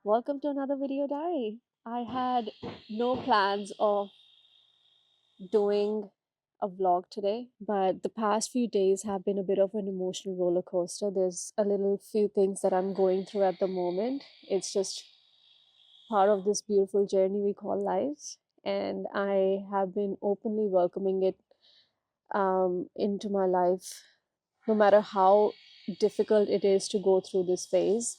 Welcome to another video diary. I had no plans of doing a vlog today, but the past few days have been a bit of an emotional roller coaster. There's a little few things that I'm going through at the moment. It's just part of this beautiful journey we call life, and I have been openly welcoming it into my life, no matter how difficult it is to go through this phase.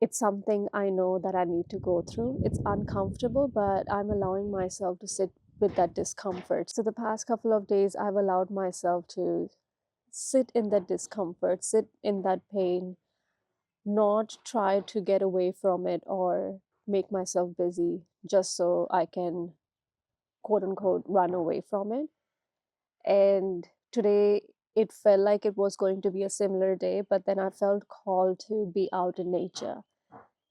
It's something I know that I need to go through. It's uncomfortable, but I'm allowing myself to sit with that discomfort. So, the past couple of days, I've allowed myself to sit in that discomfort, sit in that pain, not try to get away from it or make myself busy just so I can, quote unquote, run away from it. And today, it felt like it was going to be a similar day, but then I felt called to be out in nature,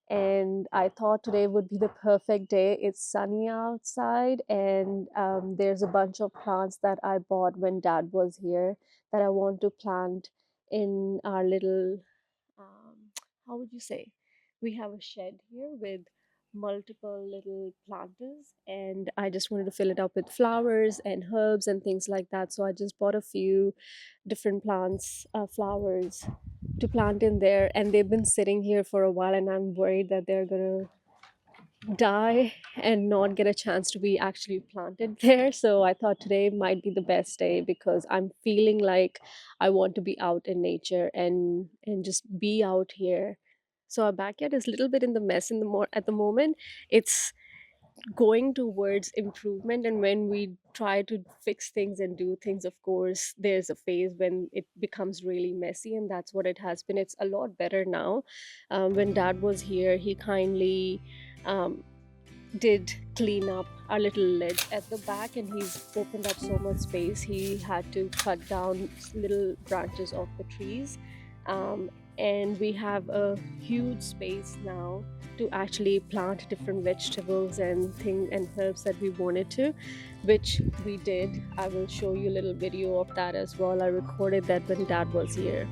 and I thought today would be the perfect day. It's sunny outside, and there's a bunch of plants that I bought when Dad was here that I want to plant in our little, um, how would you say? We have a shed here with multiple little planters, and I just wanted to fill it up with flowers and herbs and things like that. So I just bought a few different plants, flowers to plant in there, and they've been sitting here for a while, and I'm worried that they're gonna die and not get a chance to be actually planted there. So I thought today might be the best day because I'm feeling like I want to be out in nature and just be out here. So our backyard is a little bit in the mess in the more at the moment. It's going towards improvement, and when we try to fix things and do things, of course there's a phase when it becomes really messy, and that's what it has been. It's a lot better now. When Dad was here, he kindly um, did clean up our little ledge at the back, and he's opened up so much space. He had to cut down little branches of the trees, and we have a huge space now to actually plant different vegetables and things and herbs that we wanted to, which we did. I will show you a little video of that as well. I recorded that when Dad was here.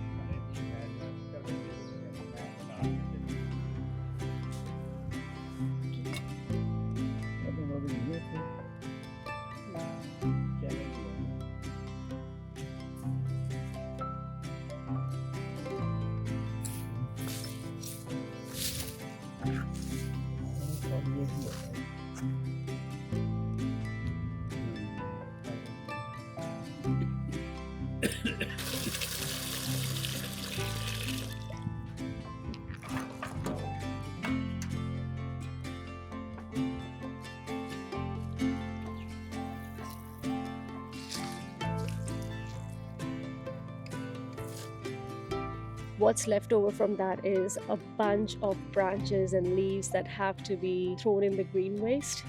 What's left over from that is a bunch of branches and leaves that have to be thrown in the green waste,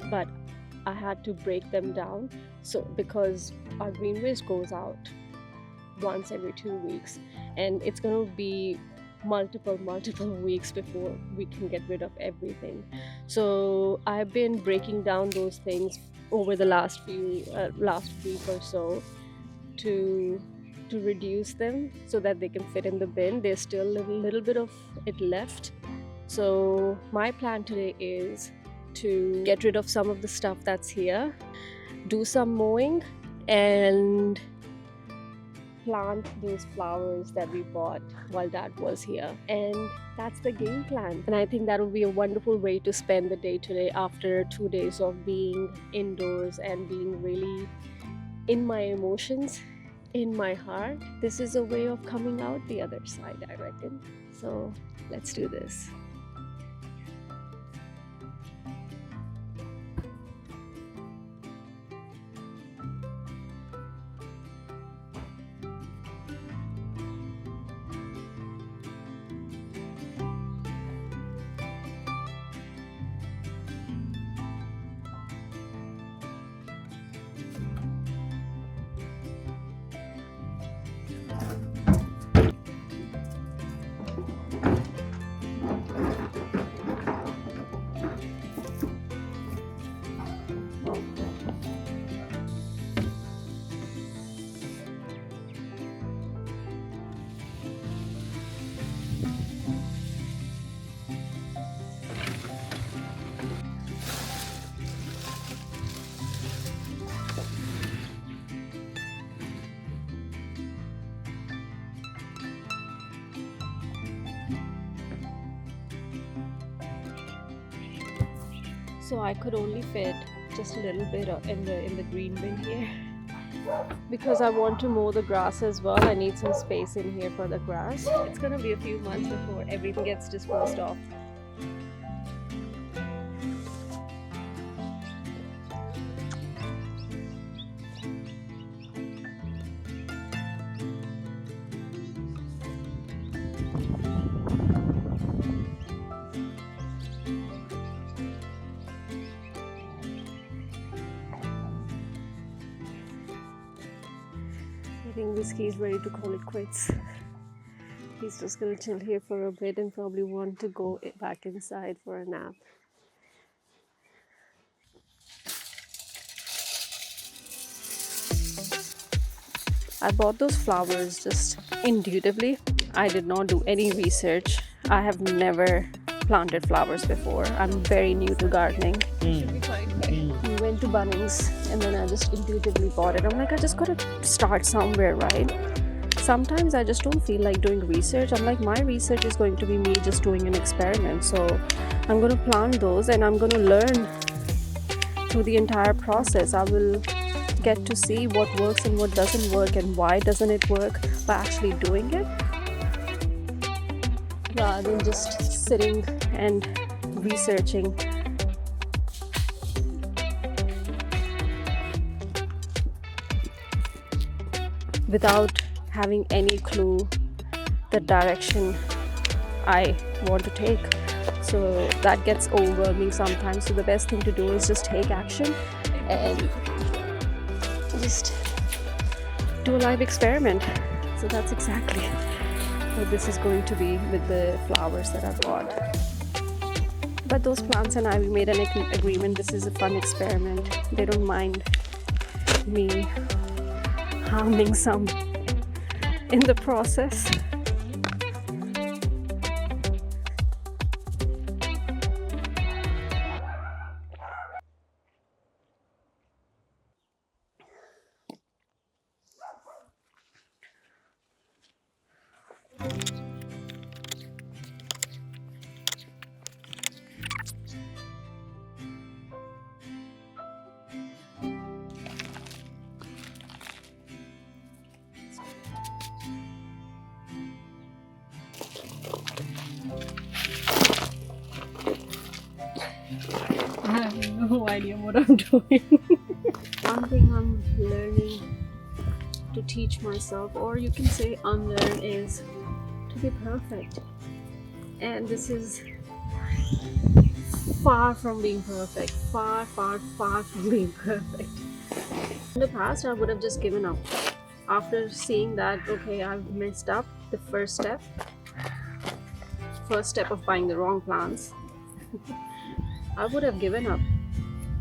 but I had to break them down. So because our green waste goes out once every 2 weeks, and it's going to be multiple weeks before we can get rid of everything. So I've been breaking down those things over the last week or so to reduce them so that they can fit in the bin. There's still a little bit of it left. So my plan today is to get rid of some of the stuff that's here, do some mowing, and plant those flowers that we bought while Dad was here. And that's the game plan. And I think that will be a wonderful way to spend the day today after 2 days of being indoors and being really in my emotions, in my heart. This is a way of coming out the other side, I reckon. So let's do this. so I could only fit just a little bit in the green bin here. Because I want to mow the grass as well, I need some space in here for the grass. It's gonna be a few months before everything gets disposed of. I think Whiskey is ready to call it quits. He's just gonna chill here for a bit and probably want to go back inside for a nap. I bought those flowers just intuitively. I did not do any research. I have never planted flowers before. I'm very new to gardening. We went to Bunnings and then I just intuitively bought it. I'm like, I just gotta start somewhere, right? Sometimes I just don't feel like doing research. I'm like, my research is going to be me just doing an experiment. So I'm gonna plant those and I'm gonna learn through the entire process. I will get to see what works and what doesn't work and why doesn't it work by actually doing it, rather than just sitting and researching. Without having any clue the direction I want to take. So that gets overwhelming sometimes. So the best thing to do is just take action and just do a live experiment. So that's exactly what this is going to be with the flowers that I've bought. But those plants and I, we made an agreement. This is a fun experiment. They don't mind me harming some in the process. I have no idea what I'm doing. One thing I'm learning to teach myself, or you can say unlearn, is to be perfect. And this is far from being perfect. Far from being perfect. In the past, I would have just given up. After seeing that, okay, I've messed up the first step of buying the wrong plants, I would have given up.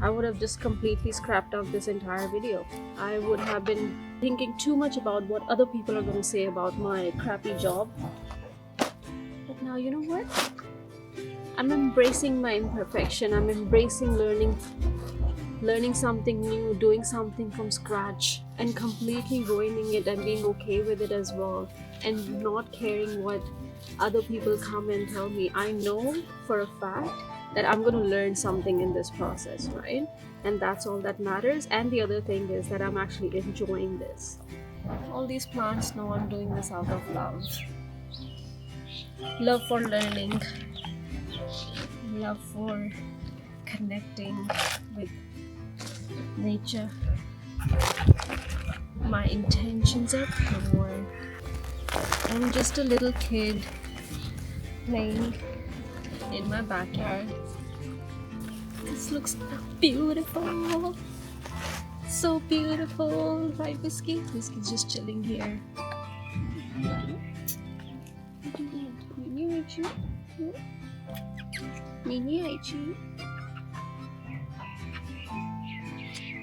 I would have just completely scrapped out this entire video. I would have been thinking too much about what other people are going to say about my crappy job. But now, you know what? I'm embracing my imperfection. I'm embracing learning something new, doing something from scratch, and completely ruining it and being okay with it as well, and not caring what other people come and tell me. I know for a fact that I'm going to learn something in this process, right? And that's all that matters. And the other thing is that I'm actually enjoying this. All these plants know I'm doing this out of love. Love for learning, love for connecting with nature. My intentions are pure. I'm just a little kid playing in my backyard. This looks beautiful. So beautiful, right, Whiskey? Whiskey's just chilling here.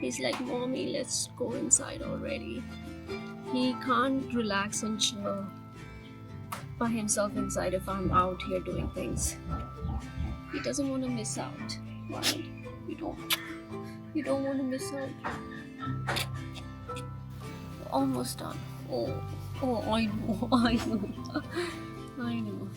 He's like, Mommy, let's go inside already. He can't relax and chill by himself inside if I'm out here doing things. He doesn't want to miss out, right? You don't want to miss out. We're almost done. Oh, I know.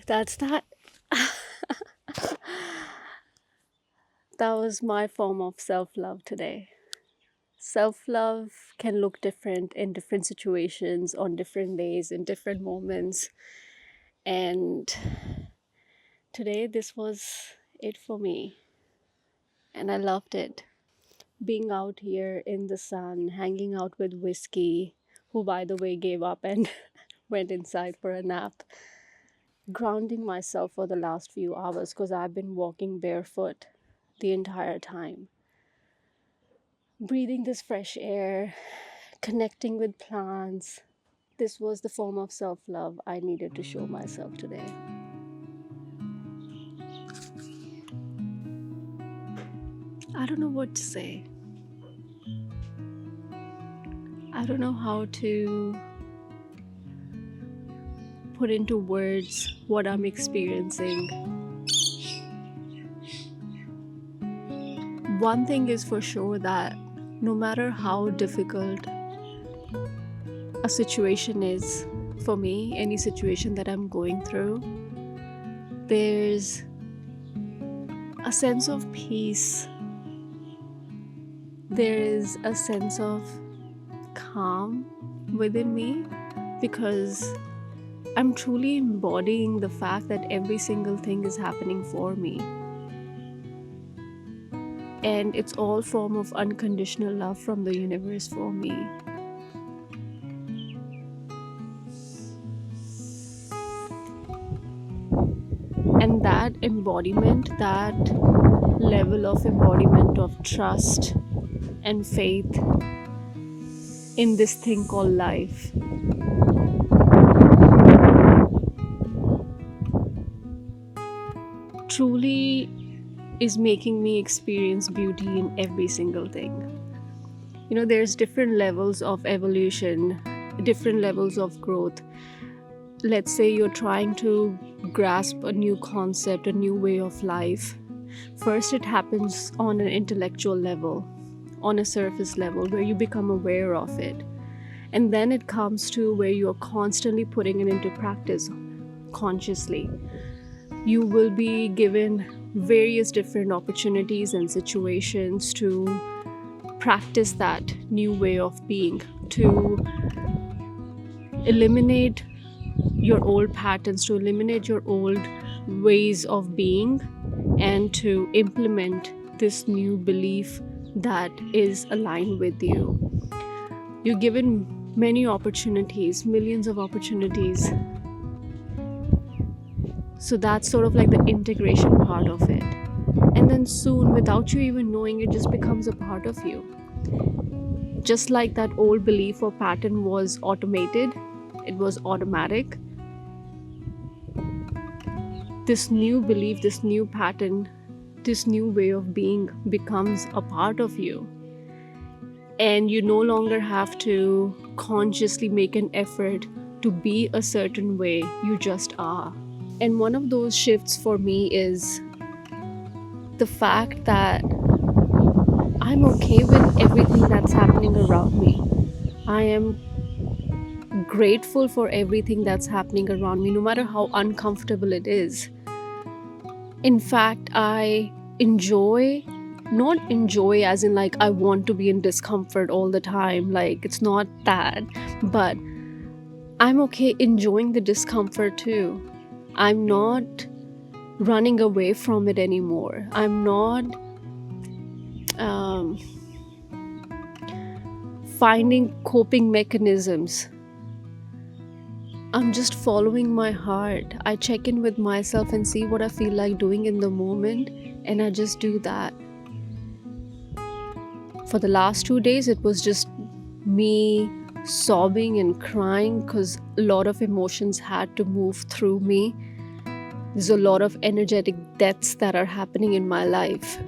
that's that. That was my form of self love today. Self love can look different in different situations, on different days, in different moments. And today, this was it for me. And I loved it. Being out here in the sun, hanging out with Whiskey, who, by the way, gave up and went inside for a nap. Grounding myself for the last few hours because I've been walking barefoot the entire time. Breathing this fresh air, connecting with plants. This was the form of self love I needed to show myself today. I don't know what to say. I don't know how to put into words what I'm experiencing. One thing is for sure, that no matter how difficult a situation is for me, any situation that I'm going through, there's a sense of peace. There is a sense of calm within me because I'm truly embodying the fact that every single thing is happening for me. And it's all form of unconditional love from the universe for me. And that embodiment, that level of embodiment of trust and faith in this thing called life, truly is making me experience beauty in every single thing. You know, there's different levels of evolution, different levels of growth. Let's say you're trying to grasp a new concept, a new way of life. First, it happens on an intellectual level, on a surface level, where you become aware of it. And then it comes to where you're constantly putting it into practice consciously. You will be given various different opportunities and situations to practice that new way of being, to eliminate your old patterns, to eliminate your old ways of being, and to implement this new belief that is aligned with you. You're given many opportunities, millions of opportunities. So that's sort of like the integration part of it. And then soon, without you even knowing, it just becomes a part of you. Just like that old belief or pattern was automated, it was automatic. This new belief, this new pattern, this new way of being becomes a part of you. And you no longer have to consciously make an effort to be a certain way, you just are. And one of those shifts for me is the fact that I'm okay with everything that's happening around me. I am grateful for everything that's happening around me, no matter how uncomfortable it is. In fact, I not enjoy as in like I want to be in discomfort all the time, like it's not that, but I'm okay enjoying the discomfort too. I'm not running away from it anymore. I'm not finding coping mechanisms. I'm just following my heart. I check in with myself and see what I feel like doing in the moment, and I just do that. For the last 2 days, it was just me sobbing and crying because a lot of emotions had to move through me. There's a lot of energetic deaths that are happening in my life.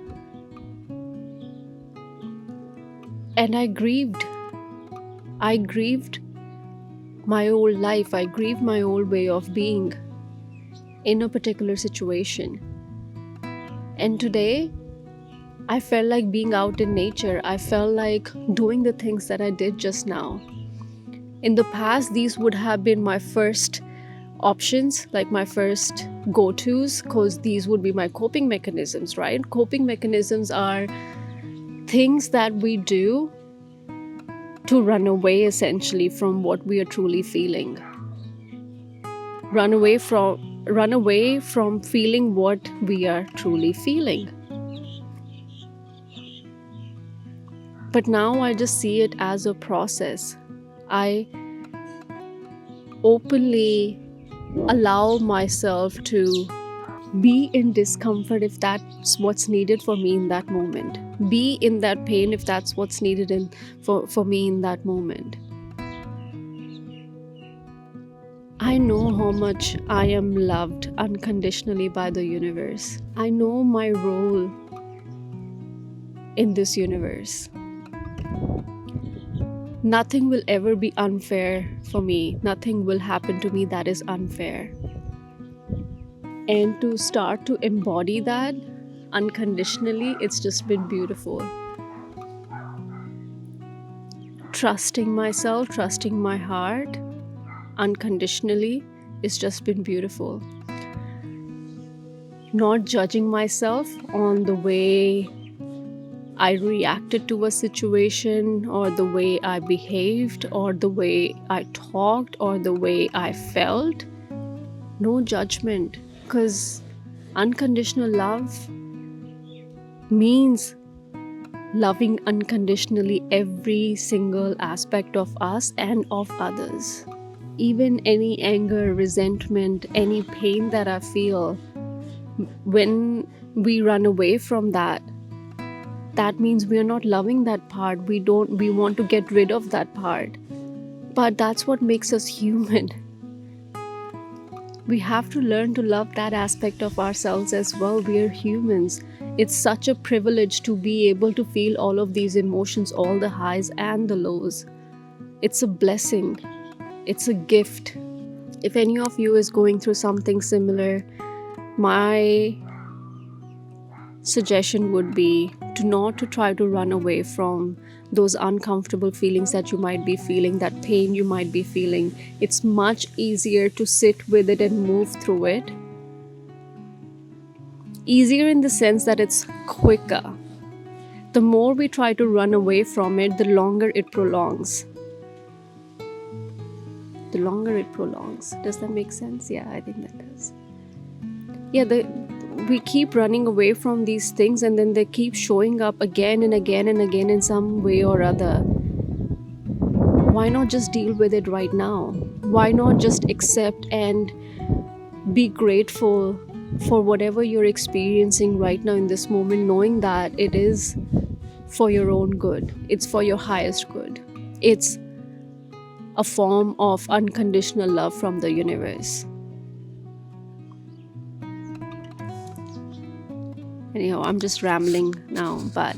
And I grieved. I grieved my old life. I grieved my old way of being in a particular situation. And today, I felt like being out in nature. I felt like doing the things that I did just now. In the past, these would have been my first options, like my first go-tos, because these would be my coping mechanisms, right? Coping mechanisms are things that we do to run away essentially from what we are truly feeling. Run away from feeling what we are truly feeling. But now I just see it as a process. I openly allow myself to be in discomfort if that's what's needed for me in that moment. Be in that pain if that's what's needed for me in that moment. I know how much I am loved unconditionally by the universe. I know my role in this universe. Nothing will ever be unfair for me. Nothing will happen to me that is unfair. And to start to embody that unconditionally, it's just been beautiful. Trusting myself, trusting my heart unconditionally, it's just been beautiful. Not judging myself on the way I reacted to a situation, or the way I behaved, or the way I talked, or the way I felt. No judgment, because unconditional love means loving unconditionally every single aspect of us and of others. Even any anger, resentment, any pain that I feel, when we run away from that, that means we are not loving that part. We want to get rid of that part. But that's what makes us human. We have to learn to love that aspect of ourselves as well. We are humans. It's such a privilege to be able to feel all of these emotions, all the highs and the lows. It's a blessing. It's a gift. If any of you is going through something similar, my suggestion would be to try to run away from those uncomfortable feelings that you might be feeling, that pain you might be feeling. It's much easier to sit with it and move through it. Easier in the sense that it's quicker. The more we try to run away from it, the longer it prolongs. The longer it prolongs. Does that make sense? Yeah, I think that does. Yeah, we keep running away from these things, and then they keep showing up again and again and again in some way or other. Why not just deal with it right now? Why not just accept and be grateful for whatever you're experiencing right now in this moment, knowing that it is for your own good. It's for your highest good. It's a form of unconditional love from the universe. Anyhow, I'm just rambling now, but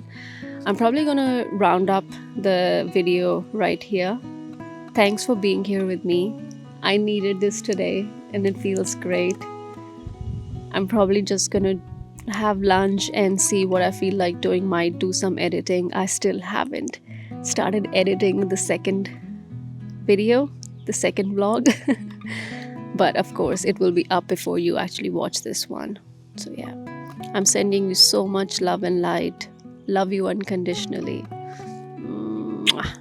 I'm probably gonna round up the video right here. Thanks for being here with me. I needed this today and it feels great. I'm probably just gonna have lunch and see what I feel like doing. Might do some editing. I still haven't started editing the second video, the second vlog. But of course it will be up before you actually watch this one. So yeah, I'm sending you so much love and light. Love you unconditionally. Mwah.